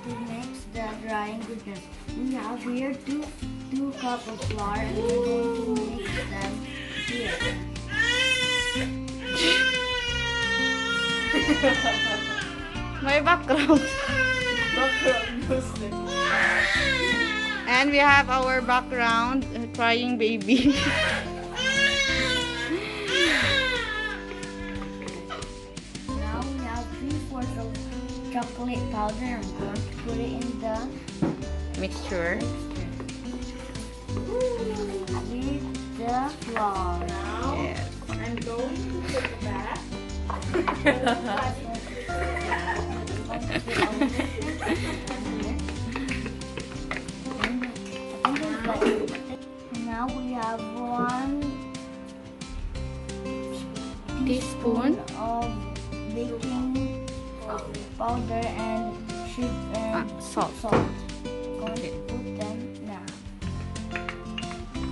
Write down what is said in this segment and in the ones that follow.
to mix the dry ingredients. We have here two cups of flour, and we're going to mix them here. May background. And we have our background crying baby. Now we have 3/4 of chocolate powder. I'm going to put it in the Mixture. with the flour. Now, Yes. I'm going to put it back. Now we have 1 Teaspoon of baking powder and sugar and salt. Going Okay. to put them now.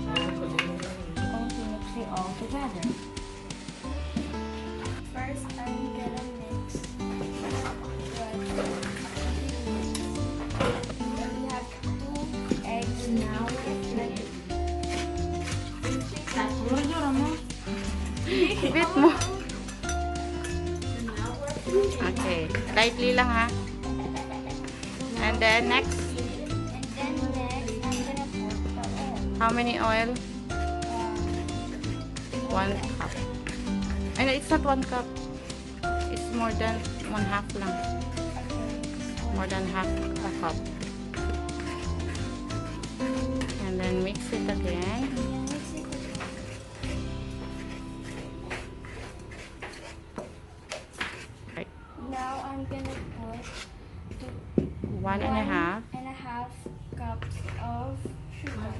Going to mix it all together. First, I'm gonna mix. We have 2 eggs now. Bit mo. Okay. Lightly lang ha. And then next, And then next, I'm gonna put the oil. how many oil? 1 cup. Ay, no, it's not 1 cup. It's more than 1/2 lang. More than half a cup. And then mix it again. Right. Now I'm gonna put 1.5. 1.5 cups of sugar.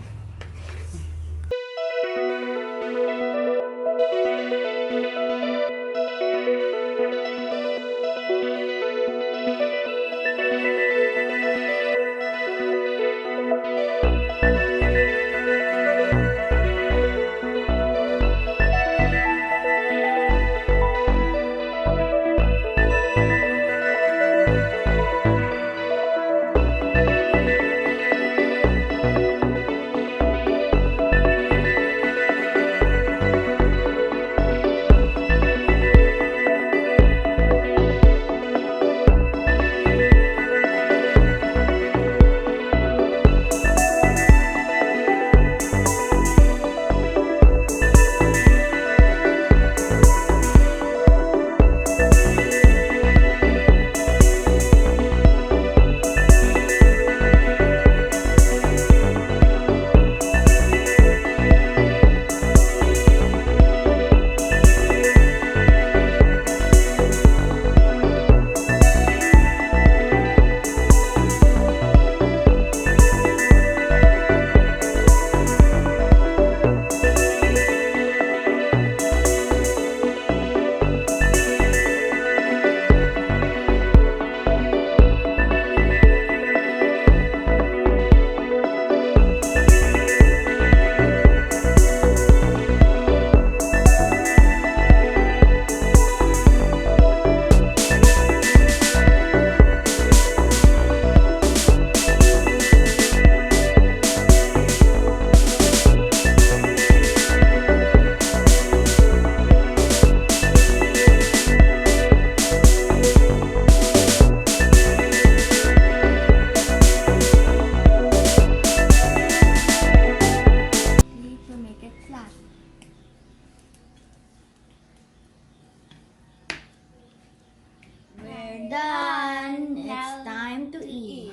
We're done. It's time to eat.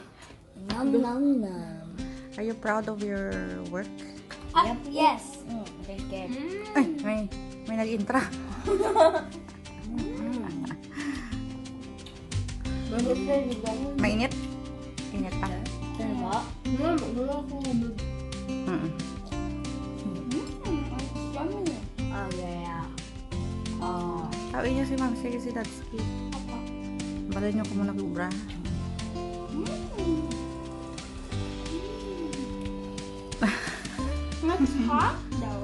Nom nom nom. Are you proud of your work? Yep. Yes. Very good. Ay, may nag-intra. Mainit? Init pa. Diba? Mm-mm. Oh yeah. Oh. Tawin niyo si Ma'am. Sige si Dadski. Balay niyo ko muna kubra. That's hot though.